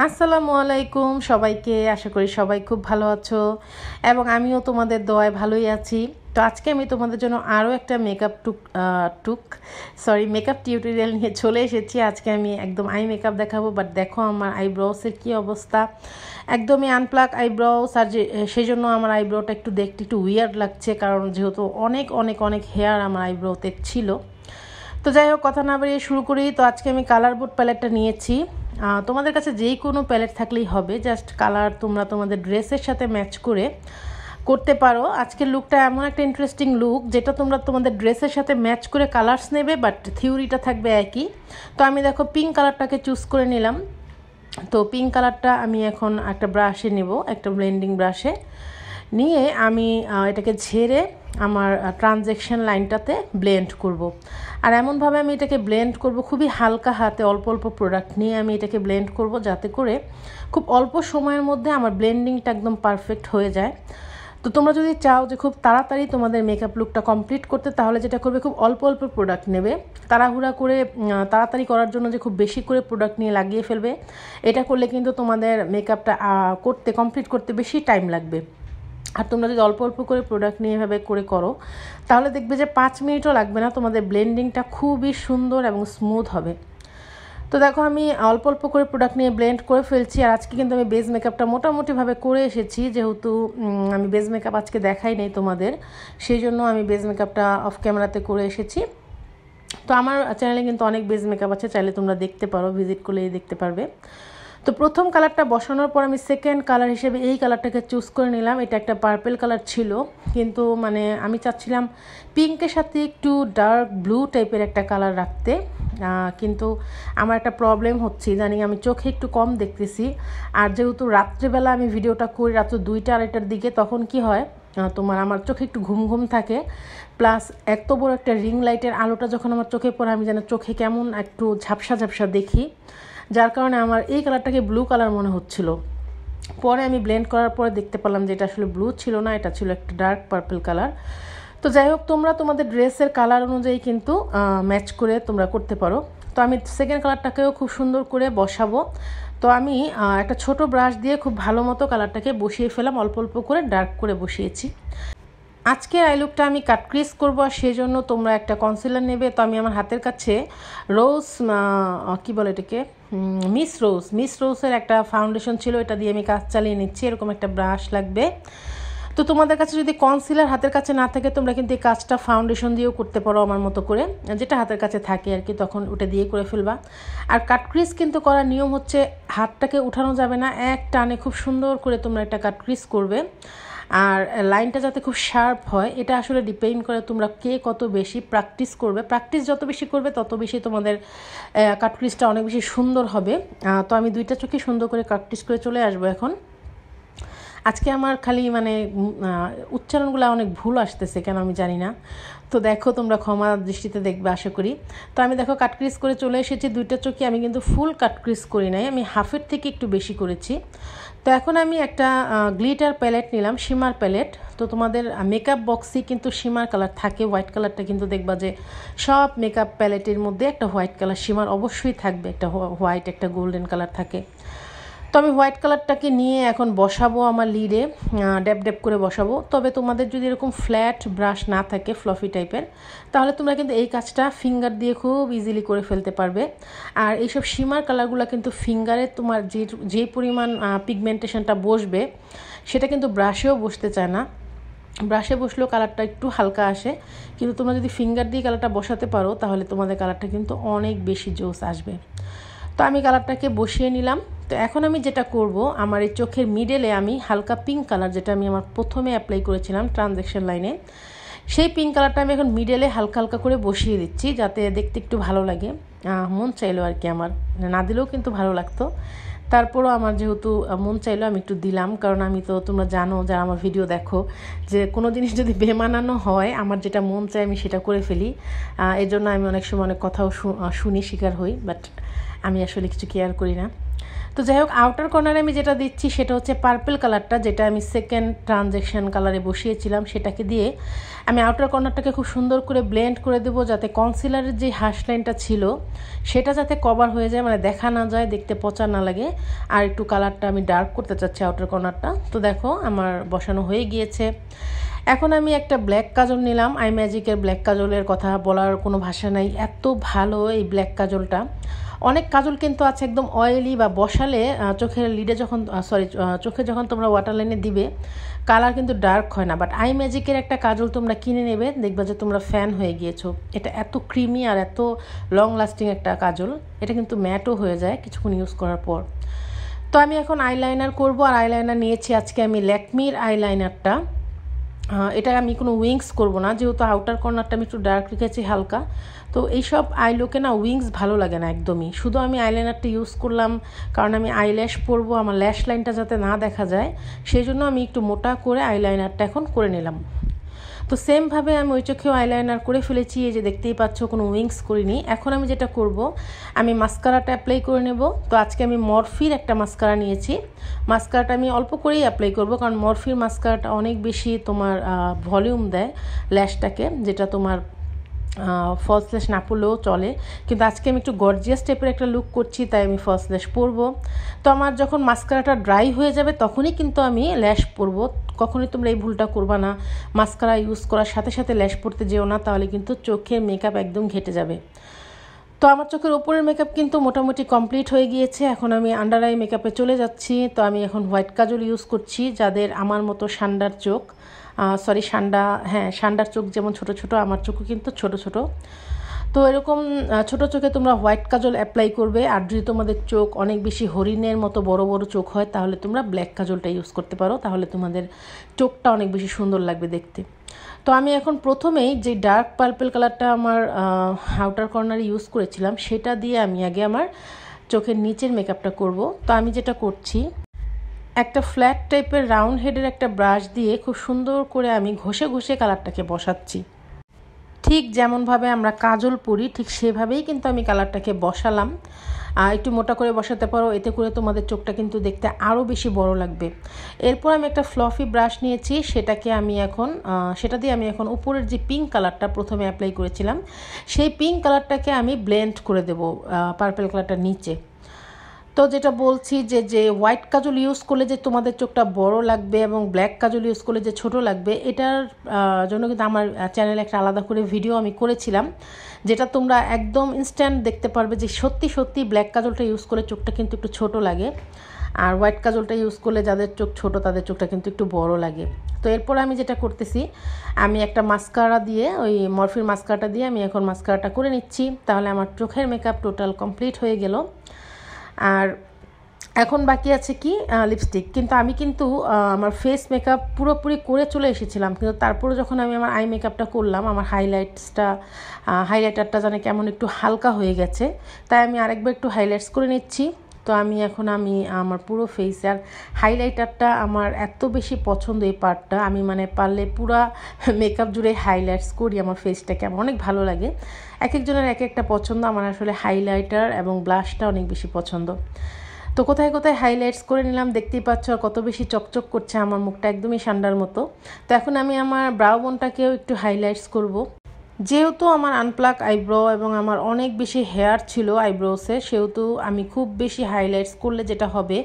আসসালামু আলাইকুম সবাইকে। আশা করি সবাই খুব ভালো আছো এবং আমিও তোমাদের দোয়ায় ভালোই আছি। তো আজকে আমি তোমাদের জন্য আরও একটা মেকআপ টিউটোরিয়াল নিয়ে চলে এসেছি। আজকে আমি একদম আই মেকআপ দেখাবো, বাট দেখো আমার আইব্রোসের কী অবস্থা, একদমই আনপ্লাক আইব্রোস। আর সেই জন্য আমার আইব্রোটা একটু দেখতে একটু উইয়ার্ড লাগছে, কারণ যেহেতু অনেক অনেক অনেক হেয়ার আমার আইব্রোতে ছিল। তো যাই হোক, কথা না বাড়িয়ে শুরু করি। তো আজকে আমি কালার বোর্ড প্যালেটটা নিয়েছি। তোমাদের কাছে যেই কোনো প্যালেট থাকলেই হবে, জাস্ট কালার তোমরা তোমাদের ড্রেসের সাথে ম্যাচ করে করতে পারো। আজকের লুকটা এমন একটা ইন্টারেস্টিং লুক যেটা তোমরা তোমাদের ড্রেসের সাথে ম্যাচ করে কালার্স নেবে, বাট থিওরিটা থাকবে একই। তো আমি দেখো পিঙ্ক কালারটাকে চুজ করে নিলাম। তো পিঙ্ক কালারটা আমি এখন একটা ব্রাশে নেব, একটা ব্লেন্ডিং ব্রাশে নিয়ে আমি এটাকে ঝেড়ে আমার ট্রানজ্যাকশন লাইনটাতে ব্লেন্ড করব। আর এমনভাবে আমি এটাকে ব্লেন্ড করব, খুবই হালকা হাতে অল্প অল্প প্রোডাক্ট নিয়ে আমি এটাকে ব্লেন্ড করব, যাতে করে খুব অল্প সময়ের মধ্যে আমার ব্লেন্ডিংটা একদম পারফেক্ট হয়ে যায়। তো তোমরা যদি চাও যে খুব তাড়াতাড়ি তোমাদের মেকআপ লুকটা কমপ্লিট করতে, তাহলে যেটা করবে, খুব অল্প অল্প প্রোডাক্ট নেবে। তাড়াহুড়া করে তাড়াতাড়ি করার জন্য যে খুব বেশি করে প্রোডাক্ট নিয়ে লাগিয়ে ফেলবে, এটা করলে কিন্তু তোমাদের মেকআপটা কমপ্লিট করতে বেশি টাইম লাগবে। আর তোমরা যদি অল্প অল্প করে প্রোডাক্ট নিয়ে এভাবে করে করো, তাহলে দেখবে যে 5 মিনিটও লাগবে না, তোমাদের ব্লেন্ডিংটা খুবই সুন্দর এবং স্মুথ হবে। তো দেখো আমি অল্প অল্প করে প্রোডাক্ট নিয়ে ব্লেন্ড করে ফেলছি। আর আজকে কিন্তু আমি বেস মেকআপটা মোটামুটিভাবে করে এসেছি, যেহেতু আমি বেস মেকআপ আজকে দেখাই নেই তোমাদের, সেই জন্য আমি বেস মেকআপটা অফ ক্যামেরাতে করে এসেছি। তো আমার চ্যানেলে কিন্তু অনেক বেস মেকআপ আছে, চাইলে তোমরা দেখতে পারো, ভিজিট করলেই দেখতে পারবে। তো প্রথম কালারটা বসানোর পর আমি সেকেন্ড কালার হিসেবে এই কালারটাকে চুজ করে নিলাম। এটা একটা পার্পেল কালার ছিল, কিন্তু আমি চাচ্ছিলাম পিঙ্কের সাথে একটু ডার্ক ব্লু টাইপের একটা কালার রাখতে। কিন্তু আমার একটা প্রবলেম হচ্ছে, জানি আমি চোখে একটু কম দেখতেছি। আর যেহেতু রাত্রেবেলা আমি ভিডিওটা করি রাত্র 2টা-2:30টার দিকে, তখন কি হয় আমার চোখে একটু ঘুম ঘুম থাকে। প্লাস এত বড় একটা রিং লাইটের আলোটা যখন আমার চোখে পড়ে, আমি যেন চোখে কেমন একটু ঝাপসা ঝাপসা দেখি, যার কারণে আমার এই কালারটাকে ব্লু কালার মনে হচ্ছিল। পরে আমি ব্লেন্ড করার পরে দেখতে পেলাম যে এটা আসলে ব্লু ছিল না, এটা ছিল একটা ডার্ক পার্পল কালার। তো যাই হোক, তোমরা তোমাদের ড্রেসের কালার অনুযায়ী কিন্তু ম্যাচ করে তোমরা করতে পারো। তো আমি সেকেন্ড কালারটাকেও খুব সুন্দর করে বসাবো। তো আমি একটা ছোট ব্রাশ দিয়ে খুব ভালো মতো কালারটাকে বসিয়ে ফেলাম, অল্প অল্প করে ডার্ক করে বসিয়েছি। আজকের আই লুকটা আমি কাট ক্রিজ করবো, আর সেই জন্য তোমরা একটা কনসিলার নেবে। তো আমি আমার হাতের কাছে মিস রোজের একটা ফাউন্ডেশন ছিল, এটা দিয়ে আমি কাজ চালিয়ে নিচ্ছি। এরকম একটা ব্রাশ লাগবে। তো তোমাদের কাছে যদি কনসিলার হাতের কাছে না থাকে, তোমরা কিন্তু এই কাজটা ফাউন্ডেশন দিয়েও করতে পারো, আমার মতো করে, যেটা হাতের কাছে থাকে আর কি, তখন ওটা দিয়ে করে ফেলবা। আর কাট ক্রিজ কিন্তু করার নিয়ম হচ্ছে, হাতটাকে উঠানো যাবে না, এক টানে খুব সুন্দর করে তোমরা একটা কাট ক্রিজ করবে। আর লাইনটা যাতে খুব শার্প হয়, এটা আসলে ডিপেন্ড করে তোমরা কে কত বেশি প্র্যাকটিস করবে। প্র্যাকটিস যত বেশি করবে, তত বেশি তোমাদের কাট ক্রিজটা অনেক বেশি সুন্দর হবে। তো আমি 2টা চোখে সুন্দর করে প্র্যাকটিস করে চলে আসবো এখন। আজকে আমার খালি উচ্চারণগুলো অনেক ভুল আসতেছে, কেন আমি জানি না। তো দেখো, তোমরা ক্ষমা দৃষ্টিতে দেখবে আশা করি। তো আমি দেখো কাট ক্রিজ করে চলে এসেছি 2টা চোখে। আমি কিন্তু ফুল কাট ক্রিজ করি নাই, আমি হাফের থেকে একটু বেশি করেছি। তো এখন আমি একটা গ্লিটার প্যালেট নিলাম, শিমার প্যালেট। তো তোমাদের মেকআপ বক্সে কিন্তু শিমার কালার থাকে, হোয়াইট কালারটা কিন্তু দেখবা যে সব মেকআপ প্যালেটের মধ্যে একটা হোয়াইট কালার শিমার অবশ্যই থাকবে, একটা হোয়াইট একটা গোল্ডেন কালার থাকে। তো আমি হোয়াইট কালারটাকে নিয়ে এখন বসাবো আমার লিডে, ড্যাপ ড্যাপ করে বসাবো। তবে তোমাদের যদি এরকম ফ্ল্যাট ব্রাশ না থাকে, ফ্লফি টাইপের, তাহলে তোমরা কিন্তু এই কাজটা ফিঙ্গার দিয়ে খুব ইজিলি করে ফেলতে পারবে। আর এইসব শিমার কালারগুলো কিন্তু ফিঙ্গারে তোমার যে পরিমাণ পিগমেন্টেশনটা বসবে, সেটা কিন্তু ব্রাশেও বসতে চায় না। ব্রাশে বসলেও কালারটা একটু হালকা আসে, কিন্তু তোমরা যদি ফিঙ্গার দিয়ে কালারটা বসাতে পারো, তাহলে তোমাদের কালারটা কিন্তু অনেক বেশি জোস আসবে। তো আমি কালারটাকে বসিয়ে নিলাম। তো এখন আমি যেটা করব, আমার এই চোখের মিডলে আমি হালকা পিঙ্ক কালার, যেটা আমি আমার প্রথমে অ্যাপ্লাই করেছিলাম ট্রানজ্যাকশন লাইনে, সেই পিঙ্ক কালারটা আমি এখন মিডলে হালকা হালকা করে বসিয়ে দিচ্ছি, যাতে দেখতে একটু ভালো লাগে। মন চাইলো আর কি, আমার না দিলেও কিন্তু ভালো লাগতো, তারপরও আমার যেহেতু মন চাইলো আমি একটু দিলাম। কারণ আমি তো, তোমরা জানো যারা আমার ভিডিও দেখো, যে কোনো জিনিস যদি বেমানানো হয়, আমার যেটা মন চায় আমি সেটা করে ফেলি। এর জন্য আমি অনেক সময় অনেক কথাও শুনি, শিকার হই, বাট আমি আসলে কিছু কেয়ার করি না। তো যাই হোক, আউটার কর্নারে আমি যেটা দিচ্ছি সেটা হচ্ছে পার্পল কালারটা, যেটা আমি সেকেন্ড ট্রানজ্যাকশন কালারে বসিয়েছিলাম, সেটাকে দিয়ে আমি আউটার কর্নারটাকে খুব সুন্দর করে ব্লেন্ড করে দেবো, যাতে কনসিলারের যে হার্শ লাইনটা ছিল সেটা যাতে কভার হয়ে যায়, মানে দেখা না যায়, দেখতে পচা না লাগে। আর একটু কালারটা আমি ডার্ক করতে চাচ্ছি আউটার কর্নারটা। তো দেখো আমার বসানো হয়ে গিয়েছে। এখন আমি একটা ব্ল্যাক কাজল নিলাম। আই ম্যাজিকের ব্ল্যাক কাজলের কথা বলার কোনো ভাষা নাই, এত ভালো এই ব্ল্যাক কাজলটা। অনেক কাজল কিন্তু আছে একদম অয়েলি, বা বসালে চোখের লিডে যখন চোখে যখন তোমরা ওয়াটার লাইনে দিবে কালার কিন্তু ডার্ক হয় না। বাট আই ম্যাজিকের একটা কাজল তোমরা কিনে নেবে, দেখবা যে তোমরা ফ্যান হয়ে গিয়েছো। এটা এত ক্রিমি আর এত লং লাস্টিং একটা কাজল। এটা কিন্তু ম্যাটও হয়ে যায় কিছুক্ষণ ইউজ করার পর। তো আমি এখন আইলাইনার করব, আর আইলাইনার নিয়েছি আজকে আমি ল্যাকমির আইলাইনারটা। এটা আমি কোনো উইংস করব না, যেহেতু আউটার কর্নারটা আমি একটু ডার্ক রেখেছি হালকা। তো এইসব আইলোকে না উইংস ভালো লাগে না একদমই। শুধু আমি আইলাইনারটা ইউজ করলাম কারণ আমি আইল্যাশ পরবো, আমার ল্যাশ লাইনটা যাতে না দেখা যায়, সেই জন্য আমি একটু মোটা করে আইলাইনারটা এখন করে নিলাম। তো সেমভাবে আমি ওই চোখেও আইলাইনার করে ফেলেছি, এই যে দেখতেই পাচ্ছ, কোনো উইংস করিনি। এখন আমি যেটা করব, আমি মাস্কারাটা অ্যাপ্লাই করে নেব। তো আজকে আমি মরফির একটা মাস্কারা নিয়েছি। মাস্কারাটা আমি অল্প করেই অ্যাপ্লাই করব, কারণ মরফির মাস্কারাটা অনেক বেশি তোমার ভলিউম দেয় ল্যাশটাকে, যেটা তোমার ফলস ল্যাশ না পরলেও চলে। কিন্তু আজকে আমি একটু গর্জিয়াস টাইপের একটা লুক করছি, তাই আমি ফলস ল্যাশ পরবো। তো আমার যখন মাস্কারাটা ড্রাই হয়ে যাবে তখনই কিন্তু আমি ল্যাশ পরবো। কখনোই তোমরা এই ভুলটা করবা না, মাস্কারা ইউজ করার সাথে সাথে ল্যাশ পরতে যেও না, তাহলে কিন্তু চোখের মেকআপ একদম ঘেটে যাবে। তো আমার চোখের ওপরের মেকআপ কিন্তু মোটামুটি কমপ্লিট হয়ে গিয়েছে। এখন আমি আন্ডার আই মেকআপে চলে যাচ্ছি। তো আমি এখন হোয়াইট কাজল ইউজ করছি, যাদের আমার মতো সান্ডার চোখ, সান্ডার চোখ যেমন ছোট ছোট, আমার চোখও কিন্তু ছোট ছোট। তো এরকম ছোট চোখে তোমরা হোয়াইট কাজল অ্যাপ্লাই করবে। আর যদি তোমাদের চোখ অনেক বেশি হরিণের মতো বড় বড় চোখ হয়, তাহলে তোমরা ব্ল্যাক কাজলটা ইউজ করতে পারো, তাহলে তোমাদের চোখটা অনেক বেশি সুন্দর লাগবে দেখতে। তো আমি এখন প্রথমেই যে ডার্ক পার্পল কালারটা আমার আউটার কর্নারে ইউজ করেছিলাম, সেটা দিয়ে আমি আগে আমার চোখের নিচের মেকআপটা করব। তো আমি যেটা করছি, একটা ফ্ল্যাট টাইপের রাউন্ড হেডের একটা ব্রাশ দিয়ে খুব সুন্দর করে আমি ঘষে ঘষে কালারটাকে বসাচ্ছি। ঠিক যেমনভাবে আমরা কাজল পরি ঠিক সেভাবেই কিন্তু আমি কালারটাকে বসালাম। একটু মোটা করে বসাতে পারো, এতে করে তোমাদের চোখটা কিন্তু দেখতে আরও বেশি বড় লাগবে। এরপর আমি একটা ফ্লফি ব্রাশ নিয়েছি, সেটা দিয়ে আমি এখন উপরের যে পিঙ্ক কালারটা প্রথমে অ্যাপ্লাই করেছিলাম, সেই পিঙ্ক কালারটাকে আমি ব্লেন্ড করে দেব পার্পল কালারটার নিচে। তো যেটা বলছি যে হোয়াইট কাজল ইউজ করলে যে তোমাদের চোখটা বড় লাগবে এবং ব্ল্যাক কাজল ইউজ করলে যে ছোট লাগবে, এটার জন্য কিন্তু আমার চ্যানেলে একটা আলাদা করে ভিডিও আমি করেছিলাম, যেটা তোমরা একদম ইনস্ট্যান্ট দেখতে পারবে যে সত্যি সত্যি ব্ল্যাক কাজলটা ইউজ করে চোখটা কিন্তু একটু ছোট লাগে, আর হোয়াইট কাজলটা ইউজ করলে যাদের চোখ ছোট তাদের চোখটা কিন্তু একটু বড় লাগে। তো এরপর আমি যেটা করতেছি, আমি একটা মাস্কারা দিয়ে, ওই মরফির মাস্কারাটা দিয়ে আমি এখন মাস্কারাটা করে নিচ্ছি, তাহলে আমার চোখের মেকআপ টোটাল কমপ্লিট হয়ে গেল। আর এখন বাকি আছে কি লিপস্টিক। কিন্তু আমি আমার ফেস মেকআপ পুরোপুরি করে চলে এসেছিলাম, কিন্তু তারপরে যখন আমি আমার আই মেকআপটা করলাম, আমার হাইলাইটারটা যেন কেমন একটু হালকা হয়ে গেছে, তাই আমি আরেকবার একটু হাইলাইটস করে নিচ্ছি। তো আমি আমার পুরো ফেস আর হাইলাইটারটা আমার এত বেশি পছন্দ, এই পার্টটা আমি পারলে পুরা মেকআপ জুড়ে হাইলাইটস করি, আমার ফেসটাকে আমার অনেক ভালো লাগে। এক একজনের এক একটা পছন্দ, আমার আসলে হাইলাইটার এবং ব্লাশটা অনেক বেশি পছন্দ। তো কোথায় কোথায় হাইলাইটস করে নিলাম, দেখতেই পাচ্ছ, আর কত বেশি চকচক করছে, আমার মুখটা একদমই সান্ডার মতো। তো এখন আমি আমার ব্রাউ বোনটাকেও একটু হাইলাইটস করব। যেহেতু আমার আনপ্লাক আইব্রো এবং আমার অনেক বেশি হেয়ার ছিল আইব্রোসে, সেহেতু আমি খুব বেশি হাইলাইটস করলে যেটা হবে,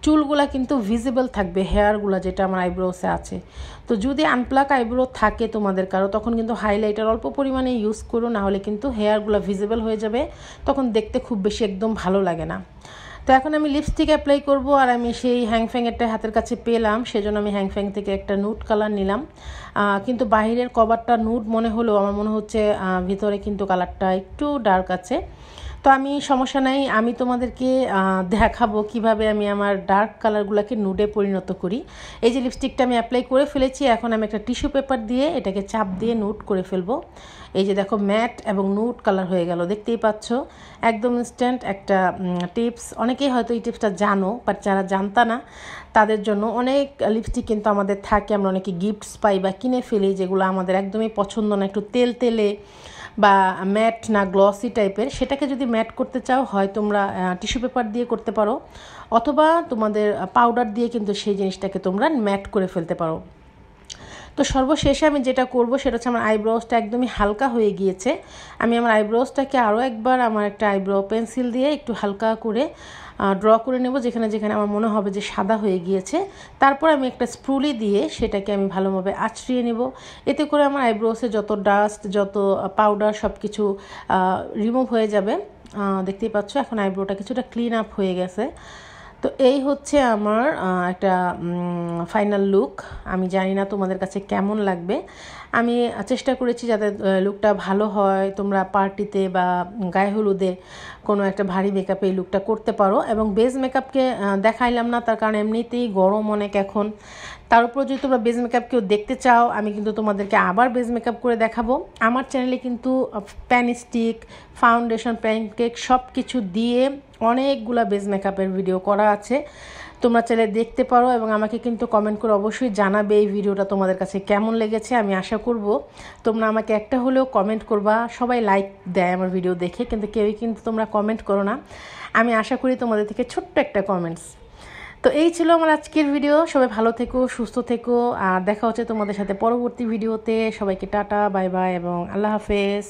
চুলগুলা কিন্তু ভিজিবল থাকবে, হেয়ারগুলা যেটা আমার আইব্রোসে আছে। তো যদি আনপ্লাক আইব্রো থাকে তোমাদের কারো, তখন কিন্তু হাইলাইটার অল্প পরিমাণে ইউজ করো, না হলে কিন্তু হেয়ারগুলা ভিজিবল হয়ে যাবে, তখন দেখতে খুব বেশি একদম ভালো লাগে না। তো এখন আমি লিপস্টিক অ্যাপ্লাই করব, আর আমি সেই হ্যাংফ্যাংয়েরটা হাতের কাছে পেলাম, সেজন্য আমি হ্যাংফ্যাং থেকে একটা নুড কালার নিলাম। কিন্তু বাহিরের কভারটা নুড মনে হলেও আমার মনে হচ্ছে ভিতরে কিন্তু কালারটা একটু ডার্ক আছে। তো আমি সমস্যা নাই, আমি তোমাদেরকে দেখাবো কিভাবে আমি আমার ডার্ক কালারগুলোকে নুডে পরিণত করি। এই যে লিপস্টিকটা আমি অ্যাপ্লাই করে ফেলেছি, এখন আমি একটা টিস্যু পেপার দিয়ে এটাকে চাপ দিয়ে নুড করে ফেলবো। এই যে দেখো, ম্যাট এবং নুড কালার হয়ে গেল, দেখতেই পাচ্ছ, একদম ইনস্ট্যান্ট একটা টিপস। অনেকেই হয়তো এই টিপসটা জানো, বাট যারা জানতা না তাদের জন্য, অনেক লিপস্টিক কিন্তু আমাদের থাকে, আমরা অনেকে গিফটস পাই বা কিনে ফেলি, যেগুলো আমাদের একদমই পছন্দ না, একটু তেল তেলে বা ম্যাট না গ্লসি টাইপের, সেটাকে যদি ম্যাট করতে চাও হয় তোমরা টিস্যু পেপার দিয়ে করতে পারো, অথবা তোমাদের পাউডার দিয়ে কিন্তু সেই জিনিসটাকে তোমরা ম্যাট করে ফেলতে পারো। তো সর্বশেষে আমি যেটা করব সেটা হচ্ছে আমার আইব্রোসটা একদমই হালকা হয়ে গিয়েছে। আমি আমার আইব্রোসটাকে আরও একবার আমার একটা আইব্রো পেন্সিল দিয়ে একটু হালকা করে ড্র করে নেব, যেখানে যেখানে আমার মনে হবে যে সাদা হয়ে গিয়েছে। তারপর আমি একটা স্প্রুলি দিয়ে সেটাকে আমি ভালোভাবে আঁচড়িয়ে নেব। এতে করে আমার আইব্রোসে যত ডাস্ট, যত পাউডার সব কিছু রিমুভ হয়ে যাবে। দেখতেই পাচ্ছ এখন আইব্রোটা কিছুটা ক্লিন আপ হয়ে গেছে। তো এই হচ্ছে আমার একটা ফাইনাল লুক। আমি জানি না তোমাদের কাছে কেমন লাগবে। আমি চেষ্টা করেছি যাতে লুকটা ভালো হয়, তোমরা পার্টিতে বা গায়ে হলুদে কোনো একটা ভারী মেকআপে এই লুকটা করতে পারো। এবং বেস মেকআপকে দেখাইলাম না, তার কারণ এমনিতেই গরম অনেক এখন। তার উপর যদি তোমরা বেস মেকআপ কেউ দেখতে চাও, আমি কিন্তু তোমাদেরকে আবার বেস মেকআপ করে দেখাবো। আমার চ্যানেলে কিন্তু প্যান স্টিক, ফাউন্ডেশন, প্যানকেক সব কিছু দিয়ে অনেকগুলো বেস মেকআপের ভিডিও করা আছে, তোমরা চাইলে দেখতে পারো। এবং আমাকে কিন্তু কমেন্ট করে অবশ্যই জানাবে এই ভিডিওটা তোমাদের কাছে কেমন লেগেছে। আমি আশা করব তোমরা আমাকে একটা হলেও কমেন্ট করবা। সবাই লাইক দেয় আমার ভিডিও দেখে, কিন্তু কেউই কিন্তু তোমরা কমেন্ট করো না। আমি আশা করি তোমাদের থেকে ছোট্ট একটা কমেন্টস। তো এই ছিল আমার আজকের ভিডিও। সবাই ভালো থেকো, সুস্থ থেকো, আর দেখা হচ্ছে তোমাদের সাথে পরবর্তী ভিডিওতে। সবাইকে টাটা, বাই বাই এবং আল্লাহ হাফেজ।